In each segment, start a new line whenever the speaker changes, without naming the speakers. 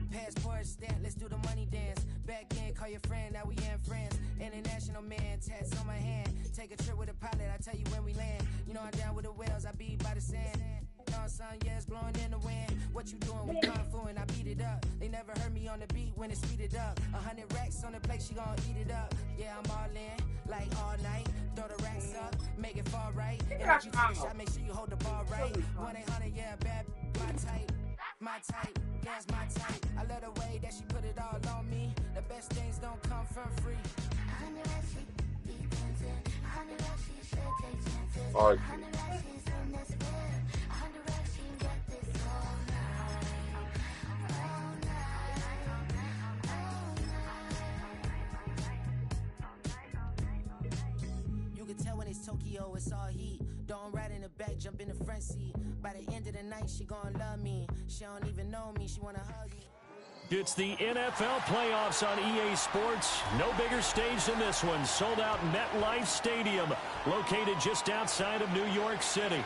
Passport stamp, let's do the money dance. Back in, call your friend, now we in France. International man, tats on my hand. Take a trip with a pilot, I tell you when we land. You know I'm down with the whales, I be by the sand. Sun, yeah, it's blowing in the wind. What you doing? We kung fu and I beat it up. They never heard me on the beat when it's speeded up. 100 racks on the plate, she gon' eat it up. Yeah, I'm all in, like all night. Throw the racks up, make it fall right. And if you take a shot, make sure you hold the ball right. 1-800, yeah, bad, my type. My type, yeah, it's my type. I love the way that she put it all on me. The best things don't come from free.
All right.
You can tell when it's Tokyo, it's all heat. Don't ride in the back, jump in the front seat. By the end of the night, she gon' love me. She don't even know me, she wanna hug me.
It's the NFL playoffs on EA Sports. No bigger stage than this one. Sold out MetLife Stadium, located just outside of New York City.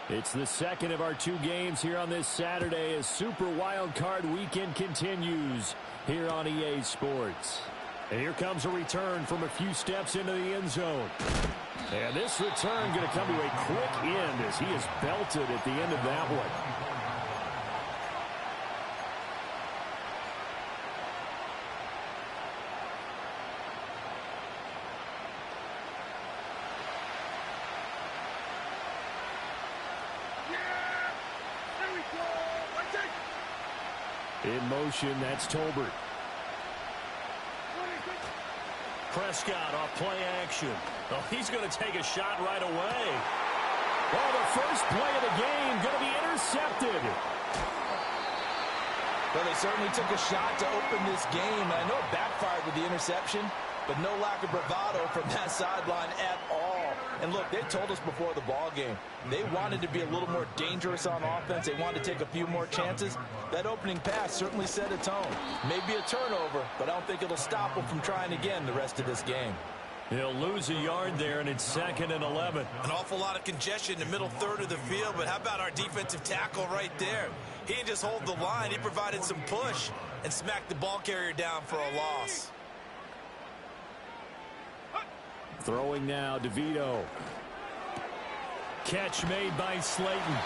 It's the second of our two games here on this Saturday as Super Wild Card Weekend continues here on EA Sports. And here comes a return from a few steps into the end zone. And this return going to come to a quick end as he is belted at the end of that one. In motion, that's Tolbert. Prescott off play action. Oh, he's going to take a shot right away. Well, the first play of the game going to be intercepted.
Well, they certainly took a shot to open this game. And I know it backfired with the interception, but no lack of bravado from that sideline at all. And look, they told us before the ball game, they wanted to be a little more dangerous on offense. They wanted to take a few more chances. That opening pass certainly set a tone. Maybe a turnover, but I don't think it'll stop them from trying again the rest of this game.
He'll lose a yard there, and it's 2nd and 11.
An awful lot of congestion in the middle third of the field, but how about our defensive tackle right there? He didn't just hold the line. He provided some push and smacked the ball carrier down for a loss.
Throwing now, DeVito. Catch made by Slayton.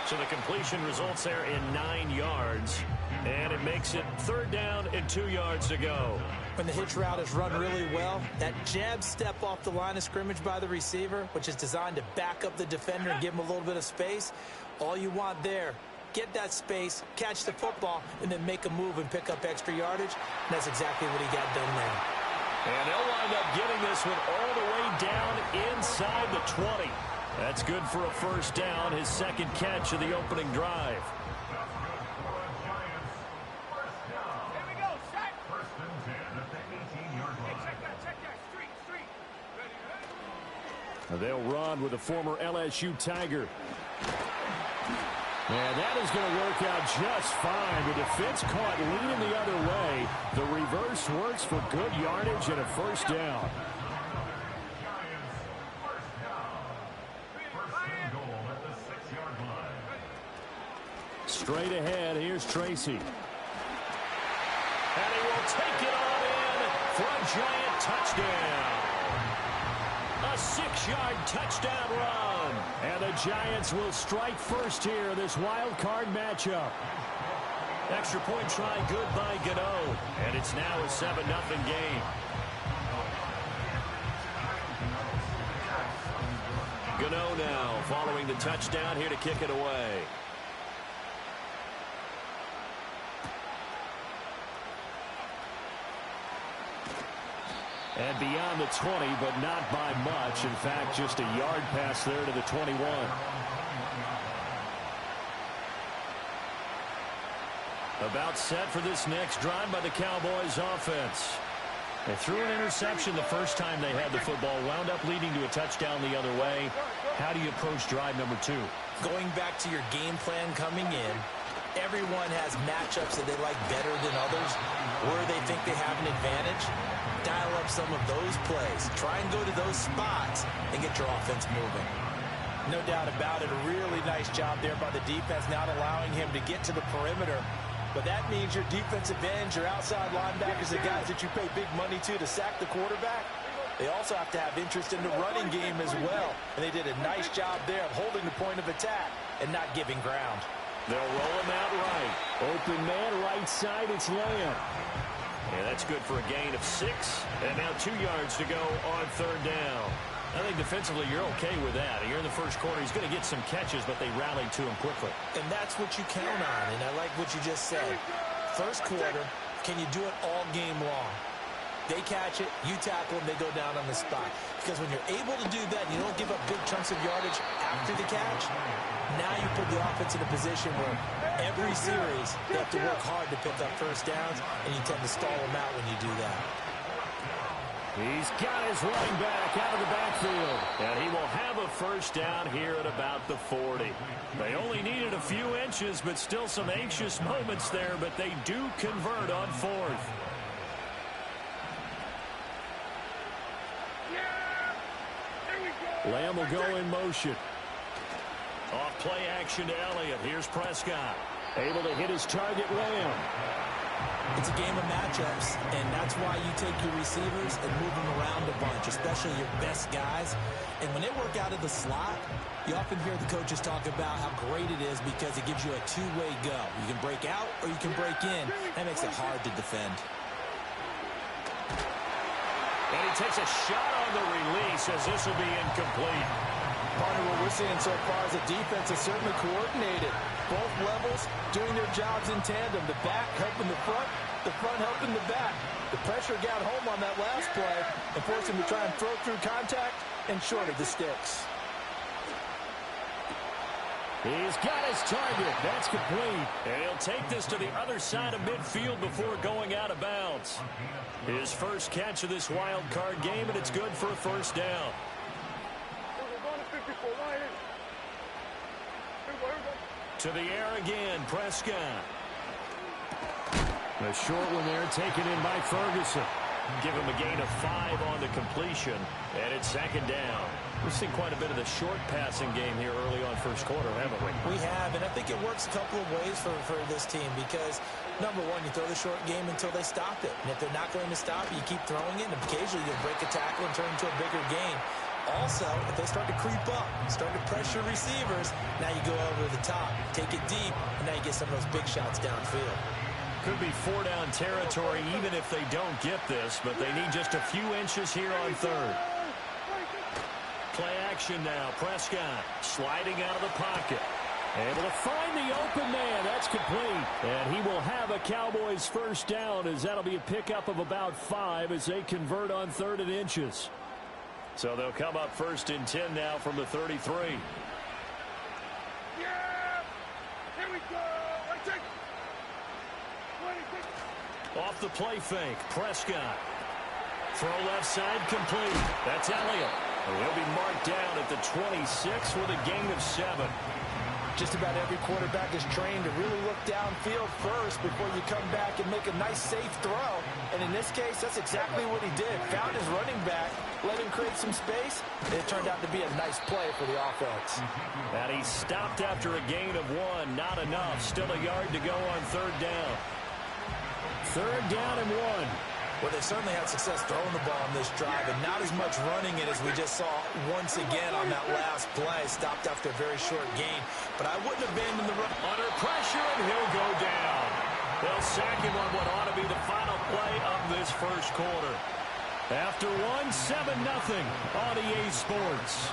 So the completion results there in 9 yards. And it makes it 3rd down and 2 yards to go.
When the hitch route is run really well, that jab step off the line of scrimmage by the receiver, which is designed to back up the defender and give him a little bit of space, all you want there, get that space, catch the football, and then make a move and pick up extra yardage. And that's exactly what he got done there.
And they'll wind up getting this one all the way down inside the 20. That's good for a first down, his 2nd catch of the opening drive. They'll run with a former LSU Tiger. And that is going to work out just fine. The defense caught leaning the other way. The reverse works for good yardage and a first down. Straight ahead, here's Tracy. And he will take it on in for a Giant touchdown. A 6-yard touchdown run. And the Giants will strike first here in this wild card matchup. Extra point try good by Gano. And it's now a 7-0 game. Gano now following the touchdown here to kick it away. And beyond the 20, but not by much. In fact, just a yard pass there to the 21. About set for this next drive by the Cowboys offense. They threw an interception the first time they had the football, wound up leading to a touchdown the other way. How do you approach drive number 2?
Going back to your game plan coming in, everyone has matchups that they like better than others, where they think they have an advantage. Dial up some of those plays. Try and go to those spots and get your offense moving. No doubt about it, a really nice job there by the defense, not allowing him to get to the perimeter. But that means your defensive ends, your outside linebackers, the guys that you pay big money to sack the quarterback, they also have to have interest in the running game as well. And they did a nice job there of holding the point of attack and not giving ground.
They'll roll him out right. Open man, right side, it's Lamb. And that's good for a gain of 6. And now 2 yards to go on third down. I think defensively you're okay with that. Here in the first quarter, he's going to get some catches, but they rallied to him quickly.
And that's what you count on, and I like what you just said. First quarter, can you do it all game long? They catch it, you tackle them, they go down on the spot. Because when you're able to do that, you don't give up big chunks of yardage after the catch. Now you put the offense in a position where every series they have to work hard to pick up first downs, and you tend to stall them out when you do that.
He's got his running back out of the backfield. And he will have a first down here at about the 40. They only needed a few inches, but still some anxious moments there, but they do convert on 4th. Lamb will go in motion. Off play action to Elliott. Here's Prescott. Able to hit his target, Lamb.
It's a game of matchups, and that's why you take your receivers and move them around a bunch, especially your best guys. And when they work out of the slot, you often hear the coaches talk about how great it is because it gives you a two-way go. You can break out or you can break in. That makes it hard to defend.
And he takes a shot on the release as this will be incomplete.
Part of what we're seeing so far is the defense is certainly coordinated. Both levels doing their jobs in tandem. The back helping the front helping the back. The pressure got home on that last play and forced him to try and throw through contact and short of the sticks.
He's got his target. That's complete. And he'll take this to the other side of midfield before going out of bounds. His first catch of this wild card game, and it's good for a first down. To the air again, Prescott. A short one there taken in by Ferguson. Give him a gain of 5 on the completion, and it's second down. We've seen quite a bit of the short passing game here early on first quarter, haven't we?
We have, and I think it works a couple of ways for this team because, number one, you throw the short game until they stop it. And if they're not going to stop it, you keep throwing it, and occasionally you'll break a tackle and turn it into a bigger gain. Also, if they start to creep up, start to pressure receivers, now you go over the top, take it deep, and now you get some of those big shots downfield.
Could be 4-down territory even if they don't get this, but they need just a few inches here on third. Play action now. Prescott sliding out of the pocket. Able to find the open man. That's complete. And he will have a Cowboys first down as that'll be a pickup of about 5 as they convert on 3rd and inches. So they'll come up 1st and 10 now from the 33.
Yeah! Here we go!
Off the play fake, Prescott. Throw left side complete. That's Elliott. He'll be marked down at the 26 with a gain of 7.
Just about every quarterback is trained to really look downfield first before you come back and make a nice, safe throw. And in this case, that's exactly what he did. Found his running back, let him create some space, and it turned out to be a nice play for the offense.
And he stopped after a gain of 1. Not enough. Still a yard to go on 3rd down. 3rd down and 1.
Well, they certainly had success throwing the ball on this drive, and not as much running it as we just saw once again on that last play. Stopped after a very short gain, but I wouldn't abandon the run.
Under pressure, and he'll go down. They'll sack him on what ought to be the final play of this first quarter. After 1, 7-0 on EA Sports.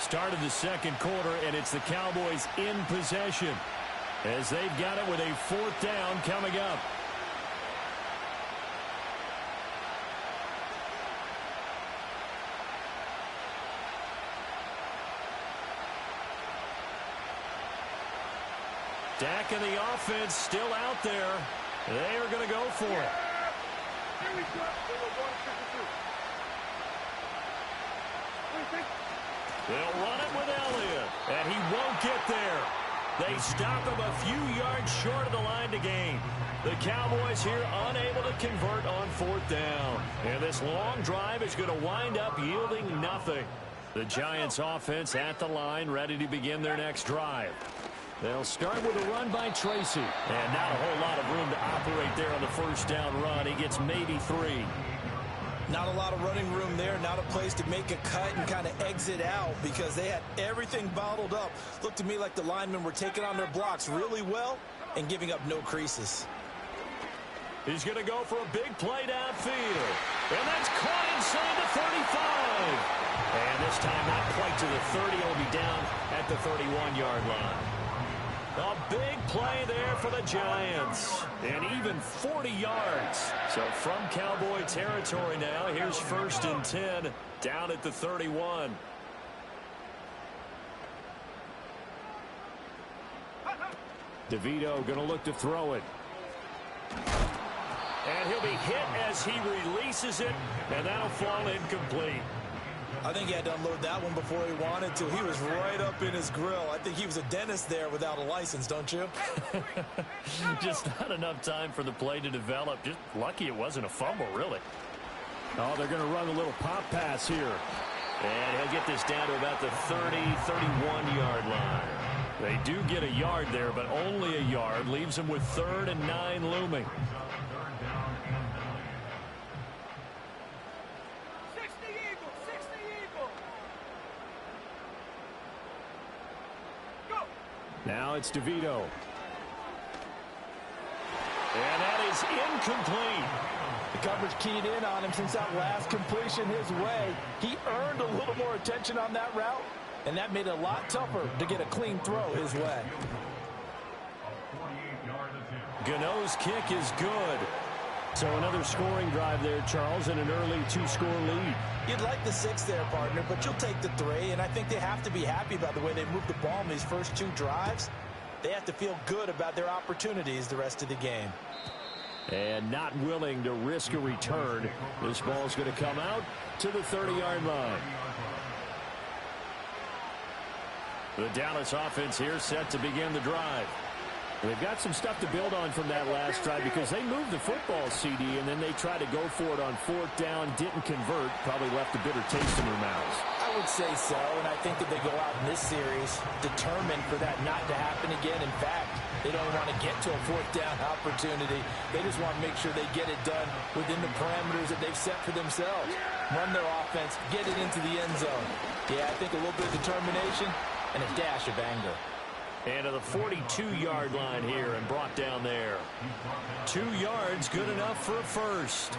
Start of the second quarter, and it's the Cowboys in possession, as they've got it with a 4th down coming up. Dak and the offense still out there. They are going to go for it.
Here we go.
They'll run it with Elliott, and he won't get there. They stop him a few yards short of the line to gain. The Cowboys here unable to convert on 4th down. And this long drive is going to wind up yielding nothing. The Giants offense at the line, ready to begin their next drive. They'll start with a run by Tracy. And not a whole lot of room to operate there on the 1st down run. He gets maybe 3.
Not a lot of running room there, not a place to make a cut and kind of exit out because they had everything bottled up. Looked to me like the linemen were taking on their blocks really well and giving up no creases.
He's going to go for a big play downfield. And that's caught inside the 35. And this time not quite to the 30. He'll be down at the 31-yard line. A big play there for the Giants. And even 40 yards. So from Cowboy territory now, here's 1st and 10 down at the 31. DeVito going to look to throw it. And he'll be hit as he releases it, and that'll fall incomplete.
I think he had to unload that one before he wanted to. He was right up in his grill. I think he was a dentist there without a license, don't you?
Just not enough time for the play to develop. Just lucky it wasn't a fumble, really. Oh, they're going to run a little pop pass here. And he'll get this down to about the 30, 31-yard line. They do get a yard there, but only a yard. Leaves them with 3rd and 9 looming. Now it's DeVito. And that is incomplete.
The coverage keyed in on him since that last completion his way. He earned a little more attention on that route, and that made it a lot tougher to get a clean throw his way.
Gano's kick is good. So another scoring drive there, Charles, and an early 2-score lead.
You'd like the 6 there, partner, but you'll take the 3, and I think they have to be happy about the way they moved the ball in these first 2 drives. They have to feel good about their opportunities the rest of the game.
And not willing to risk a return. This ball's going to come out to the 30-yard line. The Dallas offense here set to begin the drive. They've got some stuff to build on from that last drive because they moved the football, CD, and then they tried to go for it on 4th down, didn't convert, probably left a bitter taste in their mouths.
I would say so, and I think that they go out in this series determined for that not to happen again. In fact, they don't want to get to a 4th down opportunity. They just want to make sure they get it done within the parameters that they've set for themselves. Run their offense, get it into the end zone. Yeah, I think a little bit of determination and a dash of anger.
And to the 42-yard line here and brought down there. 2 yards, good enough for a first.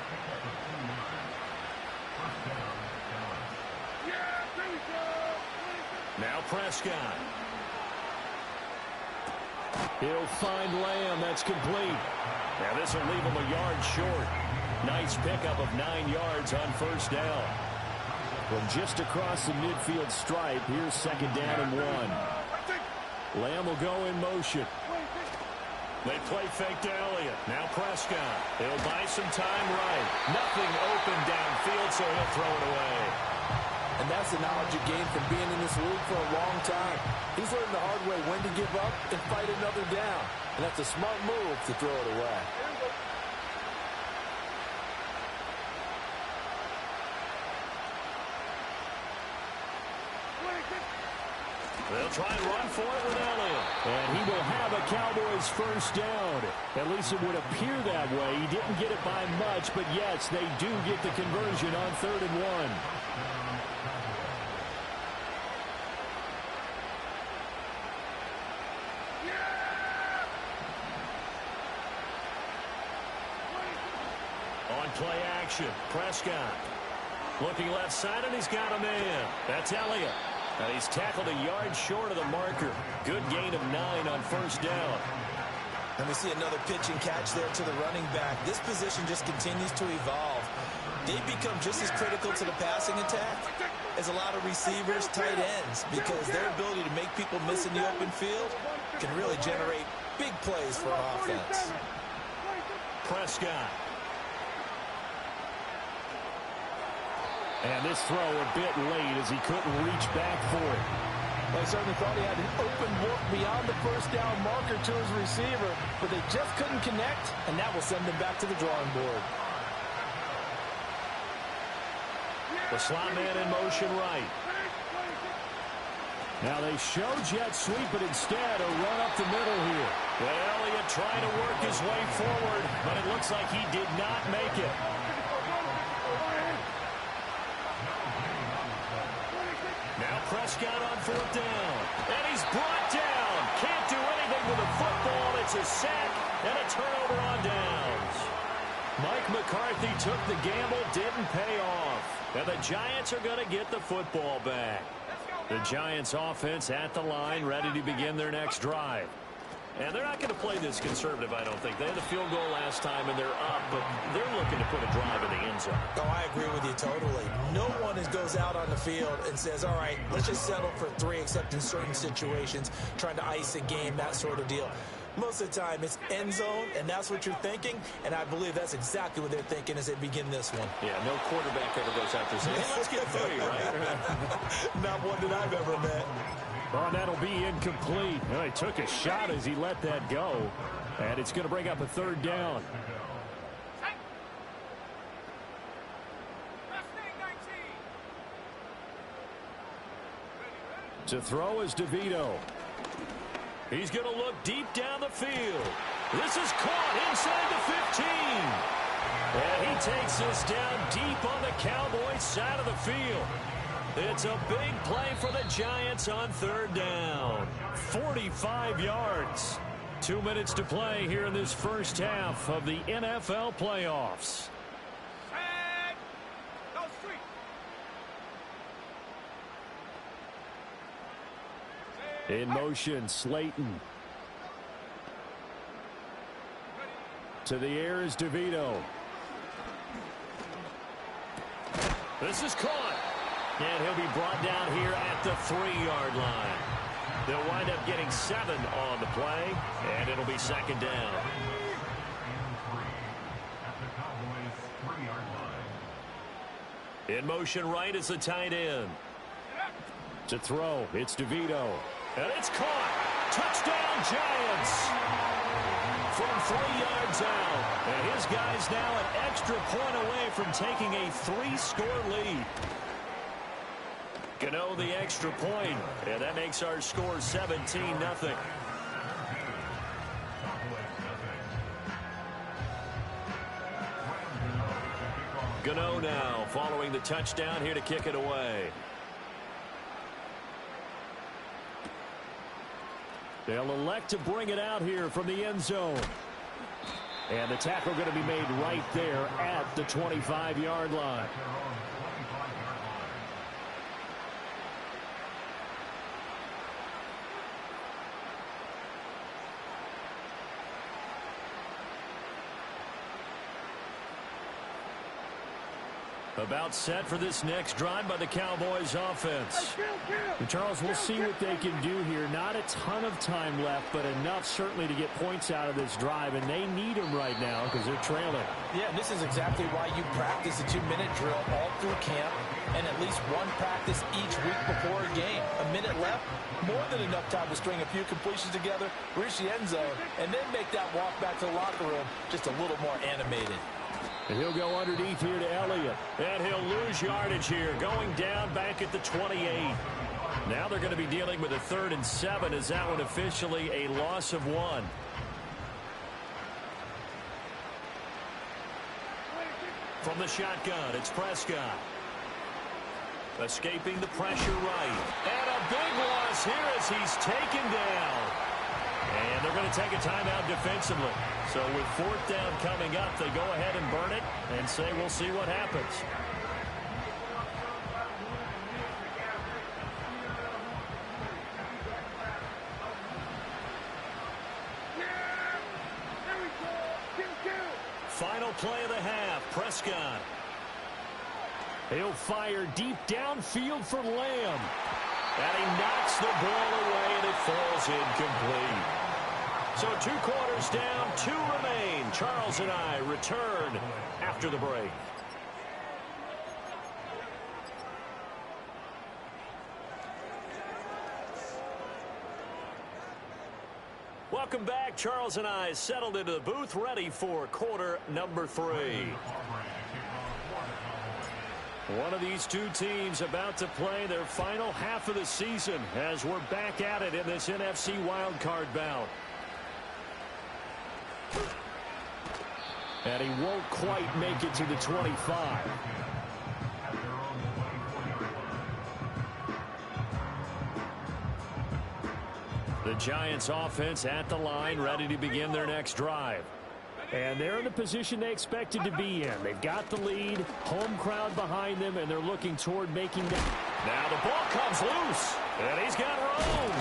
Now Prescott. He'll find Lamb. That's complete. Now this will leave him a yard short. Nice pickup of 9 yards on 1st down. From just across the midfield stripe, here's 2nd down and 1. Lamb will go in motion. They play fake to Elliott. Now Prescott. He'll buy some time right. Nothing open downfield, so he'll throw it away.
And that's the knowledge you gain from being in this league for a long time. He's learned the hard way when to give up and fight another down. And that's a smart move to throw it away.
They'll try and run for it with Elliott. And he will have a Cowboys 1st down. At least it would appear that way. He didn't get it by much, but yes, they do get the conversion on 3rd and 1. On play action, Prescott. Looking left side, and he's got a man. That's Elliott. And he's tackled a yard short of the marker. Good gain of 9 on 1st down.
And we see another pitch and catch there to the running back. This position just continues to evolve. They become just as critical to the passing attack as a lot of receivers, tight ends, because their ability to make people miss in the open field can really generate
big plays for an offense.
Prescott. And this throw a bit late as he couldn't reach back for it.
I certainly thought he had an open look beyond the first down marker to his receiver, but they just couldn't connect, and that will send them back to the drawing board.
The slot man in motion right. Now they show jet sweep, but instead a run up the middle here. Well, Elliott trying to work his way forward, but it looks like he did not make it. Now Prescott on fourth down. And he's brought down. Can't do anything with the football. It's a sack and a turnover on downs. Mike McCarthy took the gamble, didn't pay off. And the Giants are going to get the football back. The Giants offense at the line, ready to begin their next drive. And they're not going to play this conservative, I don't think. They had the field goal last time, and they're up, but they're looking to put a drive in the end zone.
Oh, I agree with you totally. No one goes out on the field and says, all right, let's just settle for 3, except in certain situations, trying to ice a game, that sort of deal. Most of the time, it's end zone, and that's what you're thinking, and I believe that's exactly what they're thinking as they begin this one.
Yeah, no quarterback ever goes out there saying, hey, let's get 3, right?
Not one that I've ever met.
Oh, that'll be incomplete. Well, he took a shot as he let that go, and it's going to bring up a third down. To throw is DeVito. He's going to look deep down the field. This is caught inside the 15. And he takes this down deep on the Cowboys' side of the field. It's a big play for the Giants on third down. 45 yards. 2 minutes to play here in this first half of the NFL playoffs. In motion, Slayton. To the air is DeVito. This is caught. And he'll be brought down here at the 3-yard line. They'll wind up getting 7 on the play, and it'll be second down. In motion right is the tight end. To throw, it's DeVito. And it's caught. Touchdown, Giants. From 3 yards out. And his guy's now an extra point away from taking a 3-score lead. Gano the extra point. And that makes our score 17-0. Gano now following the touchdown here to kick it away. They'll elect to bring it out here from the end zone. And the tackle going to be made right there at the 25-yard line. About set for this next drive by the Cowboys offense. And Charles, we'll see what they can do here. Not a ton of time left, but enough certainly to get points out of this drive, and they need them right now because they're trailing.
Yeah, and this is exactly why you practice a 2-minute drill all through camp and at least one practice each week before a game. A minute left, more than enough time to string a few completions together, reach the end zone, and then make that walk back to the locker room just a little more animated.
And he'll go underneath here to Elliott. And he'll lose yardage here, going down back at the 28. Now they're going to be dealing with a 3rd and 7 as that one officially a loss of 1. From the shotgun, it's Prescott. Escaping the pressure right. And a big loss here as he's taken down. And they're going to take a timeout defensively. So with 4th down coming up, they go ahead and burn it and say we'll see what happens. Final play of the half, Prescott. He'll fire deep downfield for Lamb. And he knocks the ball away, and it falls incomplete. So 2 quarters down, 2 remain. Charles and I return after the break. Welcome back. Charles and I settled into the booth, ready for quarter number 3. One of these two teams about to play their final half of the season as we're back at it in this NFC wildcard bout. And he won't quite make it to the 25. The Giants offense at the line, ready to begin their next drive. And they're in the position they expected to be in. They've got the lead, home crowd behind them, and they're looking toward making that. Now the ball comes loose, and he's got room.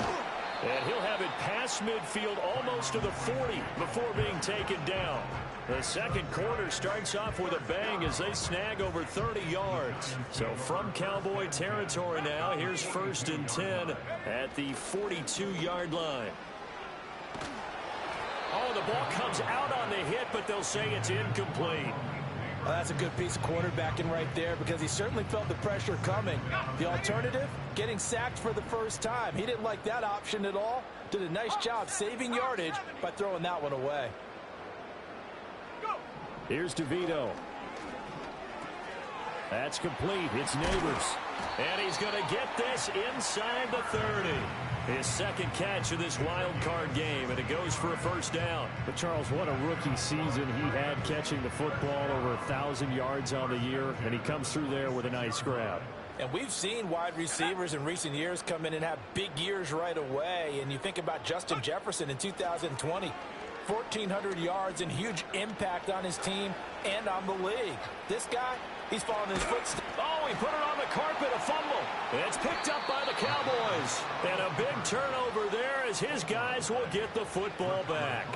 And he'll have it past midfield almost to the 40 before being taken down. The second quarter starts off with a bang as they snag over 30 yards. So from Cowboy territory now, here's 1st and 10 at the 42-yard line. Oh, the ball comes out on the hit, but they'll say it's incomplete.
Well, that's a good piece of quarterbacking right there because he certainly felt the pressure coming. The alternative, getting sacked for the first time. He didn't like that option at all. Did a nice job saving yardage by throwing that one away.
Here's DeVito. That's complete. It's Neighbors. And he's going to get this inside the 30. His second catch of this wild card game, and it goes for a first down. But Charles, what a rookie season he had catching the football, over 1,000 yards on the year, and he comes through there with a nice grab.
And we've seen wide receivers in recent years come in and have big years right away. And you think about Justin Jefferson in 2020. 1,400 yards and huge impact on his team and on the league. This guy, he's following his footsteps.
Oh, he put it on the carpet, a fumble. It's picked up by the Cowboys. And a big turnover there as his guys will get the football back.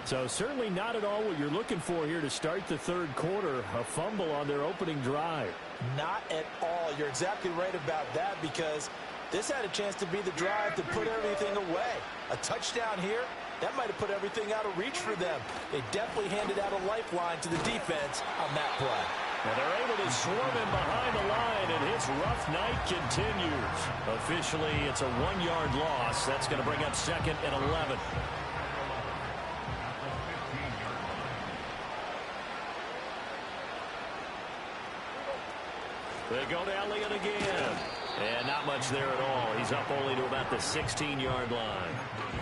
So certainly not at all what you're looking for here to start the third quarter, a fumble on their opening drive.
Not at all. You're exactly right about that because this had a chance to be the drive to put everything away. A touchdown here, that might have put everything out of reach for them. They definitely handed out a lifeline to the defense on that play.
And they're able to swarm him behind the line, and his rough night continues. Officially, it's a 1-yard loss. That's going to bring up 2nd and 11. They go to Elliott again. And not much there at all. He's up only to about the 16-yard line.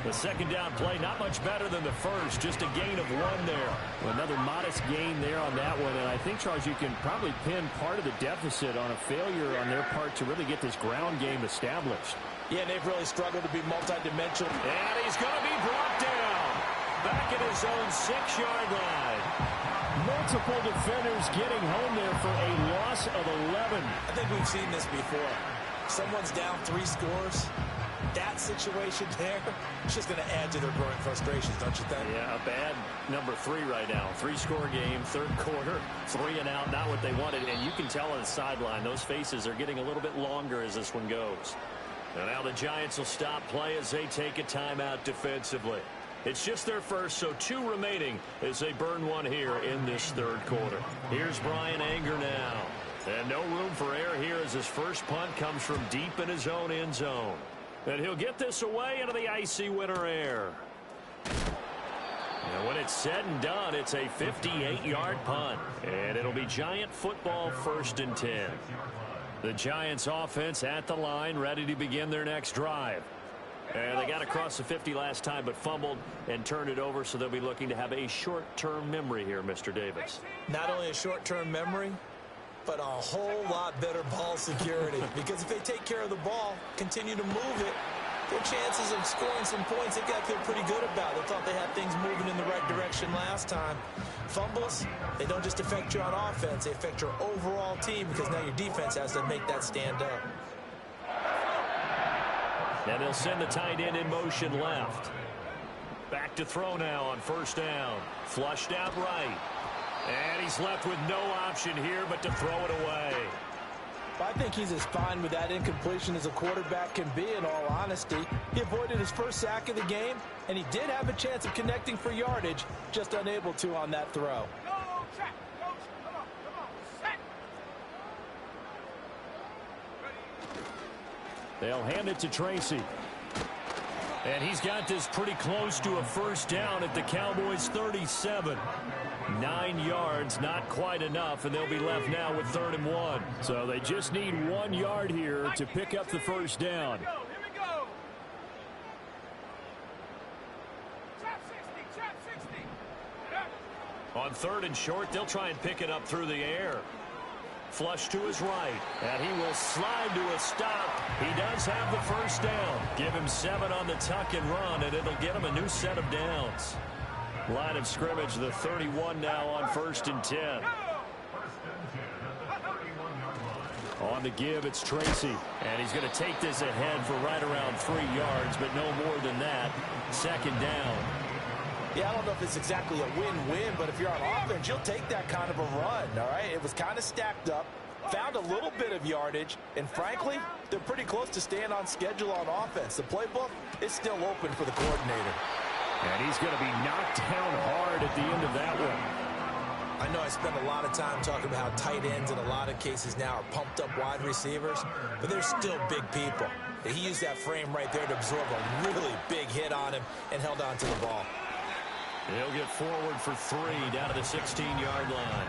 The second down play, not much better than the first. Just a gain of 1 there. Another modest gain there on that one. And I think, Charles, you can probably pin part of the deficit on a failure on their part to really get this ground game established.
Yeah, and they've really struggled to be multidimensional.
And he's going to be brought down. Back at his own 6-yard line. Multiple defenders getting home there for a loss of 11.
I think we've seen this before. Someone's down 3 scores. That situation there, it's just going to add to their growing frustrations, don't you think?
Yeah, a bad number 3 right now. 3-score game, third quarter, 3 and out, not what they wanted. And you can tell on the sideline, those faces are getting a little bit longer as this one goes. And now the Giants will stop play as they take a timeout defensively. It's just their first, so 2 remaining as they burn 1 here in this third quarter. Here's Brian Anger now. And no room for error here as his first punt comes from deep in his own end zone. And he'll get this away into the icy winter air. And when it's said and done, it's a 58-yard punt. And it'll be Giant football, 1st and 10. The Giants offense at the line, ready to begin their next drive. And they got across the 50 last time, but fumbled and turned it over, so they'll be looking to have a short-term memory here, Mr. Davis.
Not only a short-term memory, but a whole lot better ball security. Because if they take care of the ball, continue to move it, their chances of scoring some points, they've got to feel pretty good about. They thought they had things moving in the right direction last time. Fumbles, they don't just affect you on offense, they affect your overall team because now your defense has to make that stand up.
And they'll send the tight end in motion left. Back to throw now on 1st down. Flushed out right. And he's left with no option here but to throw it away.
I think he's as fine with that incompletion as a quarterback can be, in all honesty. He avoided his first sack of the game, and he did have a chance of connecting for yardage, just unable to on that throw.
They'll hand it to Tracy. And he's got this pretty close to a first down at the Cowboys' 37. 9 yards, not quite enough, and they'll be left now with 3rd and 1. So they just need 1 yard here to pick up the first down.
Here we go. Trap 60.
On 3rd and short, they'll try and pick it up through the air. Flush to his right, and he will slide to a stop. He does have the first down. Give him 7 on the tuck and run, and it'll get him a new set of downs. Line of scrimmage, the 31 now on 1st and 10. On the give, it's Tracy, and he's going to take this ahead for right around 3 yards, but no more than that. 2nd down.
Yeah, I don't know if it's exactly a win-win, but if you're on offense, you'll take that kind of a run, all right? It was kind of stacked up, found a little bit of yardage, and frankly, they're pretty close to staying on schedule on offense. The playbook is still open for the coordinator.
And he's going to be knocked down hard at the end of that one.
I know I spend a lot of time talking about how tight ends in a lot of cases now are pumped up wide receivers, but they're still big people. He used that frame right there to absorb a really big hit on him and held on to the ball.
He'll get forward for 3 down to the 16-yard line.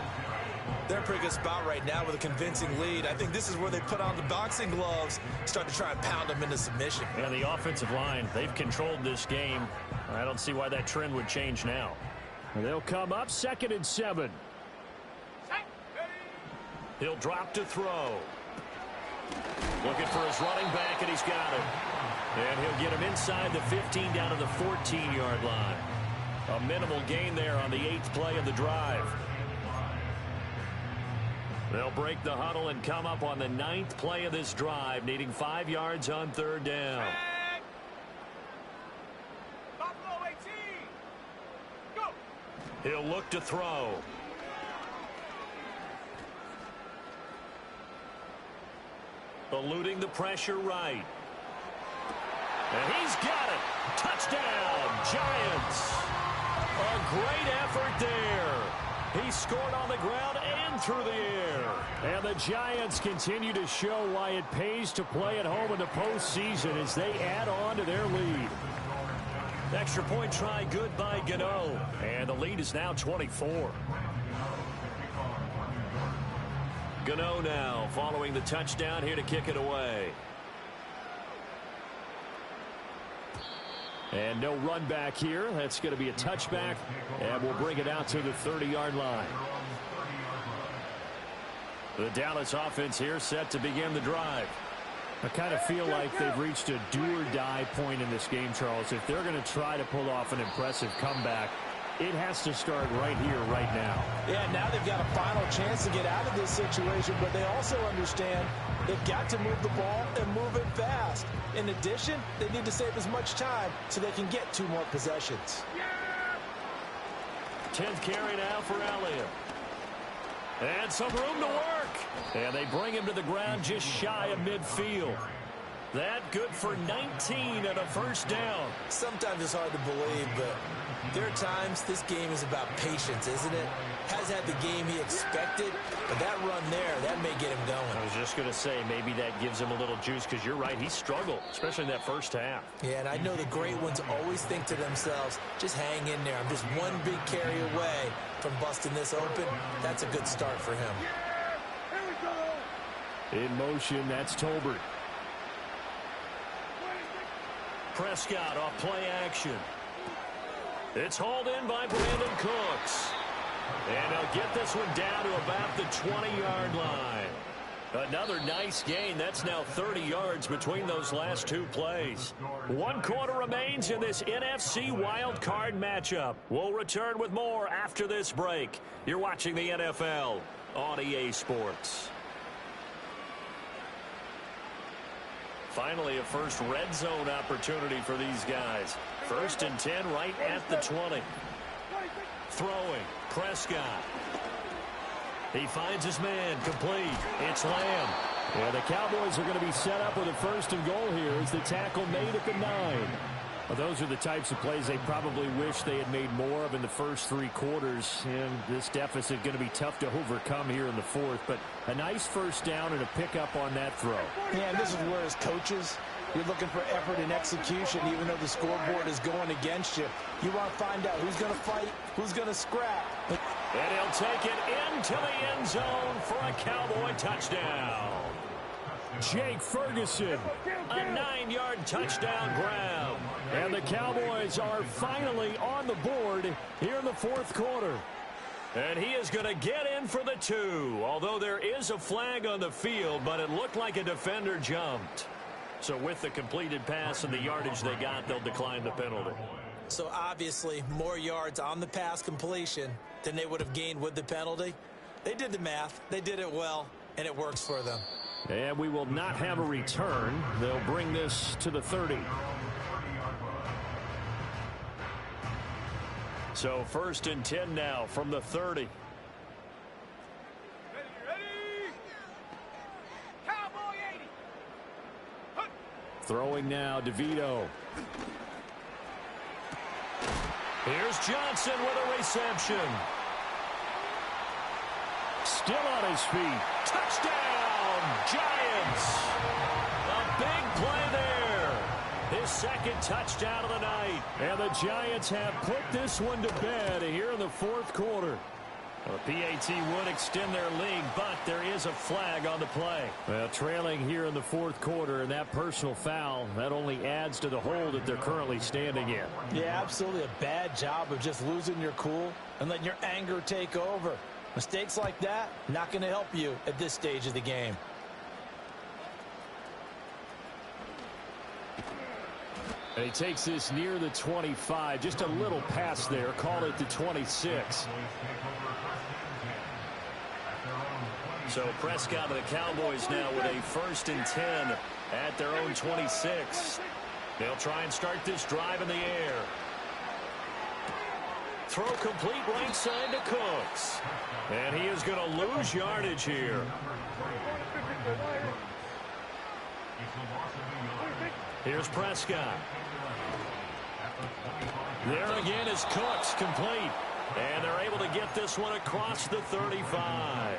They're in a pretty good spot right now with a convincing lead. I think this is where they put on the boxing gloves, start to try and pound them into submission.
And the offensive line, they've controlled this game. I don't see why that trend would change now. They'll come up 2nd and 7. He'll drop to throw. Looking for his running back, and he's got him. And he'll get him inside the 15 down to the 14-yard line. A minimal gain there on the 8th play of the drive. They'll break the huddle and come up on the 9th play of this drive, needing 5 yards on 3rd down.
Buffalo 18. Go.
He'll look to throw. Eluding the pressure right. And he's got it. Touchdown, Giants. A great effort there. He scored on the ground and through the air. And the Giants continue to show why it pays to play at home in the postseason as they add on to their lead. Extra point try good by Gano. And the lead is now 24. Gano now following the touchdown here to kick it away. And no run back here. That's going to be a touchback, and we'll bring it out to the 30-yard line. The Dallas offense here set to begin the drive. I kind of feel like they've reached a do-or-die point in this game, Charles. If they're going to try to pull off an impressive comeback, it has to start right here, right now.
Yeah, now they've got a final chance to get out of this situation, but they also understand they've got to move the ball and move it fast. In addition, they need to save as much time so they can get 2 more possessions.
10th carry now for Elliott. And some room to work. And they bring him to the ground just shy of midfield. That good for 19 and a first down.
Sometimes it's hard to believe, but there are times this game is about patience, isn't it? Has had the game he expected, but that run there, that may get him going.
I was just going to say, maybe that gives him a little juice, because you're right, he struggled, especially in that first half.
Yeah, and I know the great ones always think to themselves, just hang in there. I'm just one big carry away from busting this open. That's a good start for him.
In motion, that's Tolbert. Prescott off play action. It's hauled in by Brandon Cooks. And he'll get this one down to about the 20-yard line. Another nice gain. That's now 30 yards between those last 2 plays. 1 quarter remains in this NFC Wild Card matchup. We'll return with more after this break. You're watching the NFL on EA Sports. Finally, a first red zone opportunity for these guys. 1st and 10 right at the 20. Throwing, Prescott. He finds his man, complete. It's Lamb. Yeah, the Cowboys are going to be set up with a 1st and goal here as the tackle made at the 9. Well, those are the types of plays they probably wish they had made more of in the first 3 quarters. And this deficit going to be tough to overcome here in the 4th. But a nice 1st down and a pickup on that throw.
Yeah, and this is where as coaches, you're looking for effort and execution even though the scoreboard is going against you. You want to find out who's going to fight, who's going to scrap.
And he'll take it into the end zone for a Cowboy touchdown. Jake Ferguson, a 9-yard touchdown grab. And the Cowboys are finally on the board here in the 4th quarter. And he is going to get in for the 2, although there is a flag on the field, but it looked like a defender jumped. So with the completed pass and the yardage they got, they'll decline the penalty.
So obviously more yards on the pass completion than they would have gained with the penalty. They did the math. They did it well, and it works for them.
And we will not have a return. They'll bring this to the 30. So 1st and 10 now from the 30.
Ready? Cowboy 80. Hup.
Throwing now, DeVito. Here's Johnson with a reception. Still on his feet. Touchdown, Giants. A big play there. His 2nd touchdown of the night. And the Giants have put this one to bed here in the 4th quarter. Well, the PAT would extend their lead, but there is a flag on the play. Well, trailing here in the 4th quarter, and that personal foul, that only adds to the hole that they're currently standing in.
Yeah, absolutely a bad job of just losing your cool and letting your anger take over. Mistakes like that, not going to help you at this stage of the game.
And he takes this near the 25. Just a little pass there. Call it the 26. So Prescott of the Cowboys now with a 1st and 10 at their own 26. They'll try and start this drive in the air. Throw complete right side to Cooks. And he is going to lose yardage here. Here's Prescott. There again is Cooks, complete. And they're able to get this one across the 35.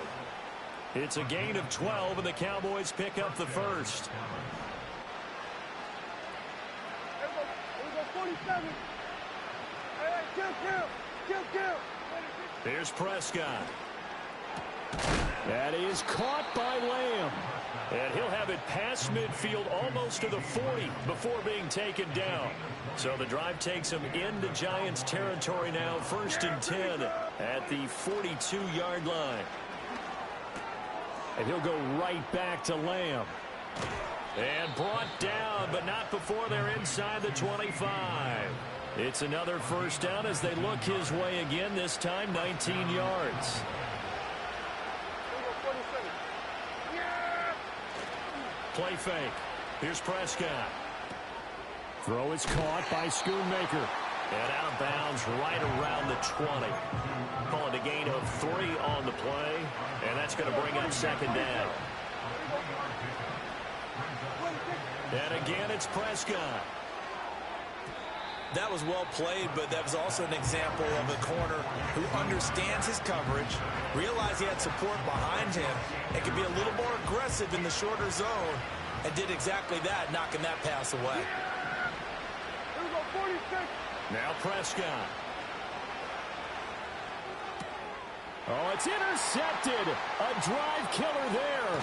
It's a gain of 12, and the Cowboys pick up the 1st. Here's Prescott. That is caught by Lamb. And he'll have it past midfield almost to the 40 before being taken down. So the drive takes him into Giants territory now. 1st and 10 at the 42-yard line. And he'll go right back to Lamb. And brought down, but not before they're inside the 25. It's another 1st down as they look his way again, this time 19 yards. Play fake. Here's Prescott. Throw is caught by Schoonmaker. And out of bounds right around the 20. Calling a gain of 3 on the play. And that's going to bring up 2nd down. And again, it's Prescott.
That was well played, but that was also an example of a corner who understands his coverage, realized he had support behind him, and could be a little more aggressive in the shorter zone, and did exactly that, knocking that pass away.
Now Prescott. Oh, it's intercepted. A drive killer there.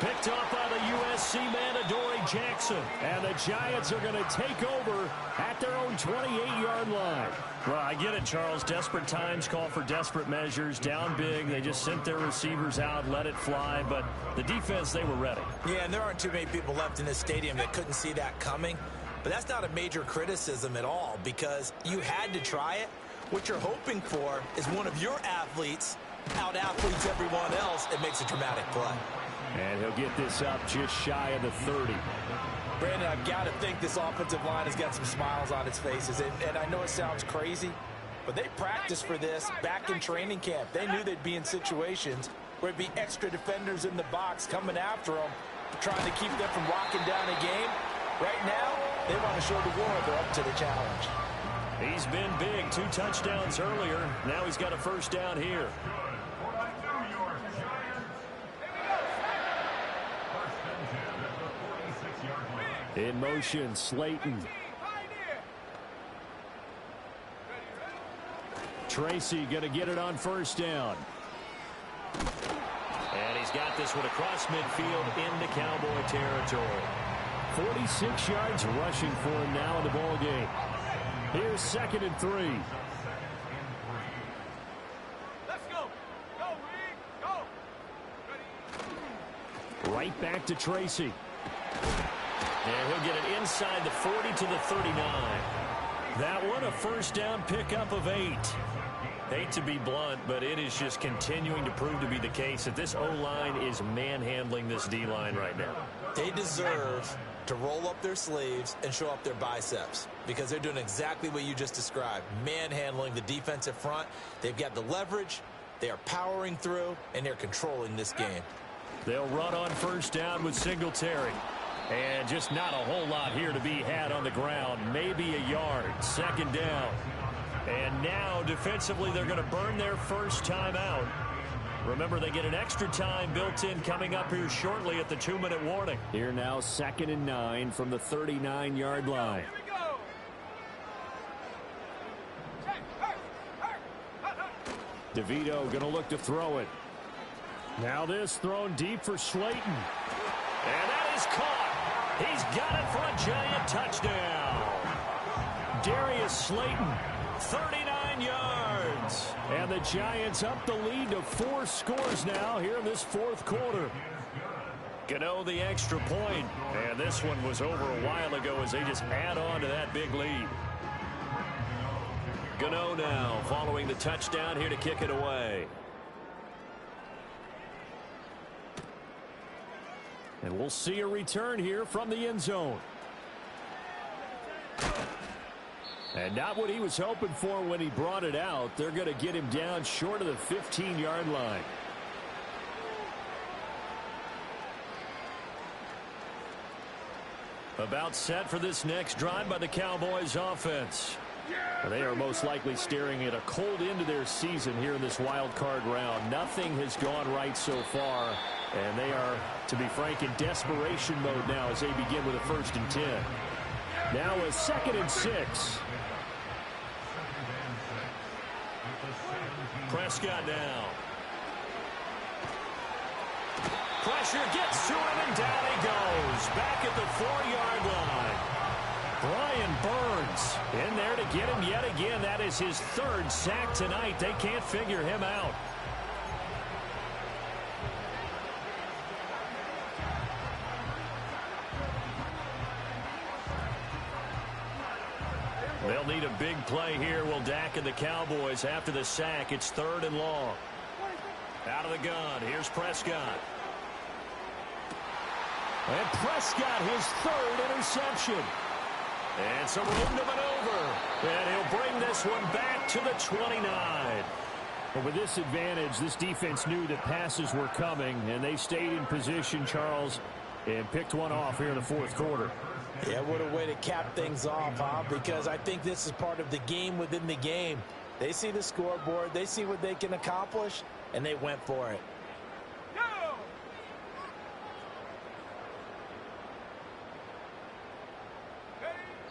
Picked off by the USC man, Adoree Jackson. And the Giants are going to take over at their own 28-yard line. Well, I get it, Charles. Desperate times call for desperate measures. Down big. They just sent their receivers out, let it fly. But the defense, they were ready.
Yeah, and there aren't too many people left in this stadium that couldn't see that coming. But that's not a major criticism at all because you had to try it. What you're hoping for is one of your athletes out-athletes everyone else and makes a dramatic play.
And he'll get this up just shy of the 30.
Brandon, I've got to think this offensive line has got some smiles on its faces. And I know it sounds crazy, but they practiced for this back in training camp. They knew they'd be in situations
where it'd be extra defenders in the box coming after them, trying to keep them from locking down a game. Right now, they want to show the world they're up to the challenge.
He's been big. 2 touchdowns earlier. Now he's got a first down here. In motion, Slayton. Tracy going to get it on first down. And he's got this one across midfield into Cowboy territory. 46 yards rushing for him now in the ball game. Here's 2nd and 3.
Let's go. Go, Reed. Go. Ready.
Right back to Tracy. And he'll get it inside the 40 to the 39. That one a first down pickup of 8. Hate to be blunt, but it is just continuing to prove to be the case that this O-line is manhandling this D-line right now.
They deserve to roll up their sleeves and show up their biceps because they're doing exactly what you just described, manhandling the defensive front. They've got the leverage, they are powering through, and they're controlling this game.
They'll run on first down with Singletary. And just not a whole lot here to be had on the ground. Maybe a yard. 2nd down. And now, defensively, they're going to burn their first time out. Remember, they get an extra time built in coming up here shortly at the 2-minute warning. Here now, 2nd and 9 from the 39-yard line.
Here we go. Check.
DeVito going to look to throw it. Now this thrown deep for Slayton. And that is caught. He's got it for a Giant touchdown. Darius Slayton, 39 yards. And the Giants up the lead to 4 scores now here in this 4th quarter. Gano the extra point. And this one was over a while ago as they just add on to that big lead. Gano now following the touchdown here to kick it away. And we'll see a return here from the end zone. And not what he was hoping for when he brought it out. They're going to get him down short of the 15-yard line. About set for this next drive by the Cowboys offense. They are most likely staring at a cold end to their season here in this wild card round. Nothing has gone right so far. And they are, to be frank, in desperation mode now as they begin with a 1st and 10. Now a 2nd and 6. Prescott now. Pressure gets to him and down he goes. Back at the 4-yard line. Brian Burns in there to get him yet again. That is his 3rd sack tonight. They can't figure him out. They'll need a big play here. Will Dak and the Cowboys after the sack. It's 3rd and long. Out of the gun. Here's Prescott. And Prescott, his 3rd interception. And some room to maneuver. And he'll bring this one back to the 29. But with this advantage, this defense knew that passes were coming, and they stayed in position, Charles, and picked one off here in the 4th quarter.
Yeah, what a way to cap things off, huh? Because I think this is part of the game within the game. They see the scoreboard, they see what they can accomplish, and they went for it.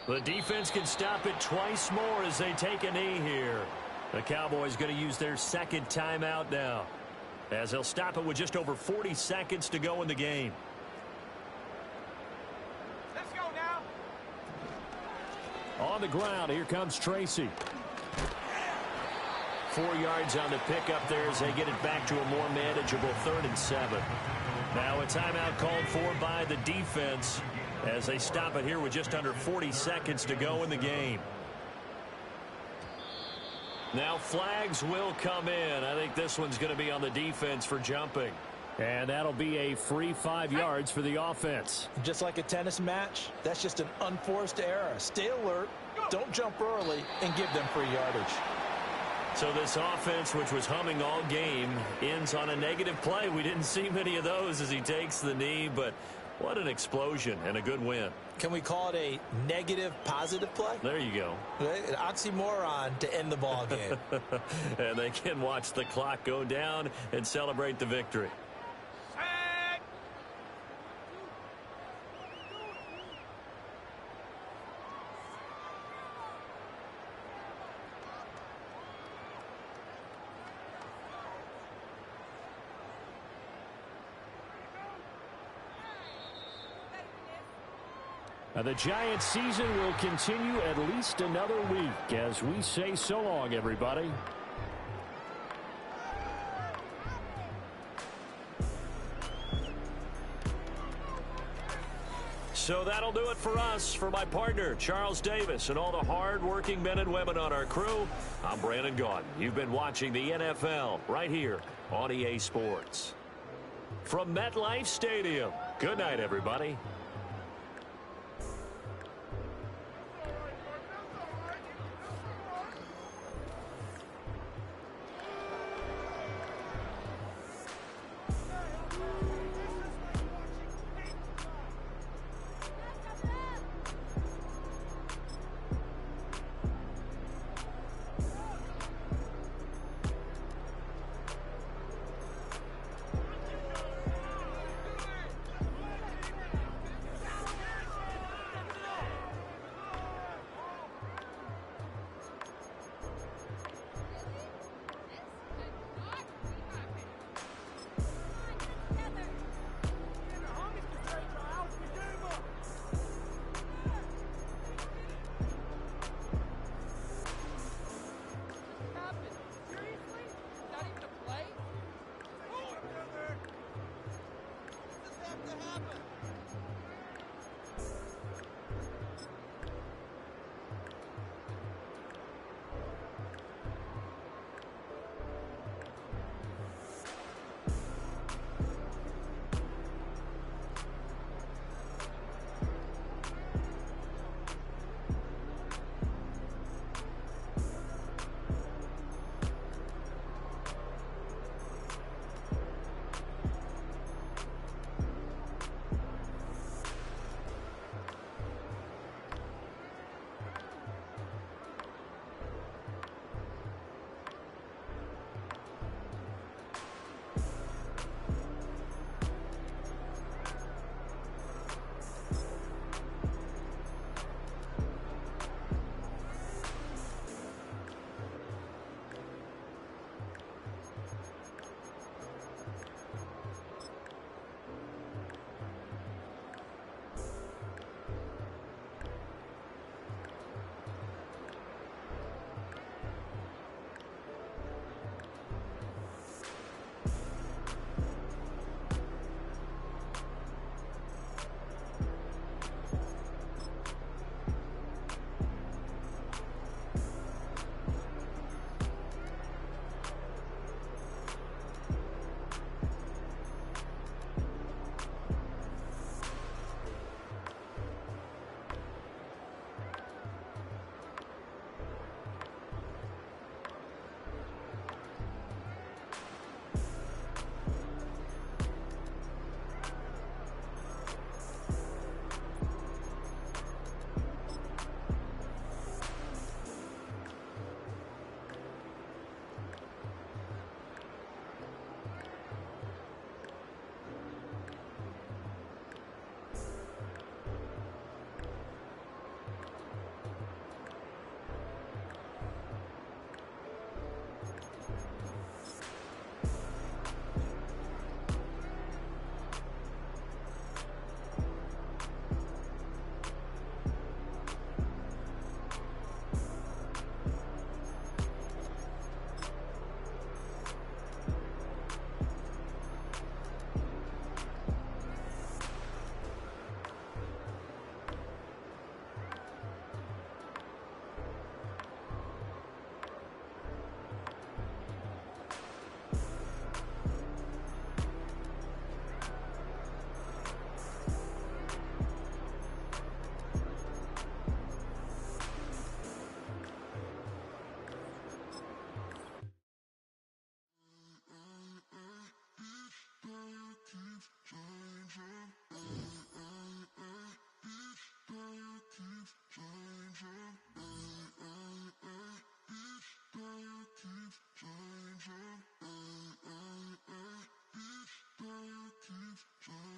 The defense can stop it twice more as they take a knee here. The Cowboys going to use their 2nd timeout now, as they'll stop it with just over 40 seconds to go in the game.
Let's go now.
On the ground, here comes Tracy. 4 yards on the pickup there as they get it back to a more manageable 3rd and 7. Now a timeout called for by the defense as they stop it here with just under 40 seconds to go in the game. Now flags will come in. I think this one's going to be on the defense for jumping. And that'll be a free 5 yards for the offense.
Just like a tennis match, that's just an unforced error. Stay alert, don't jump early, and give them free yardage.
So this offense, which was humming all game, ends on a negative play. We didn't see many of those as he takes the knee, but what an explosion and a good win.
Can we call it a negative positive play?
There you go.
An oxymoron to end the ball game.
And they can watch the clock go down and celebrate the victory. The Giants season will continue at least another week as we say so long, everybody. So that'll do it for us. For my partner, Charles Davis, and all the hard-working men and women on our crew, I'm Brandon Gaudin. You've been watching the NFL right here on EA Sports. From MetLife Stadium, good night, everybody.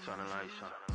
Turn the lights on.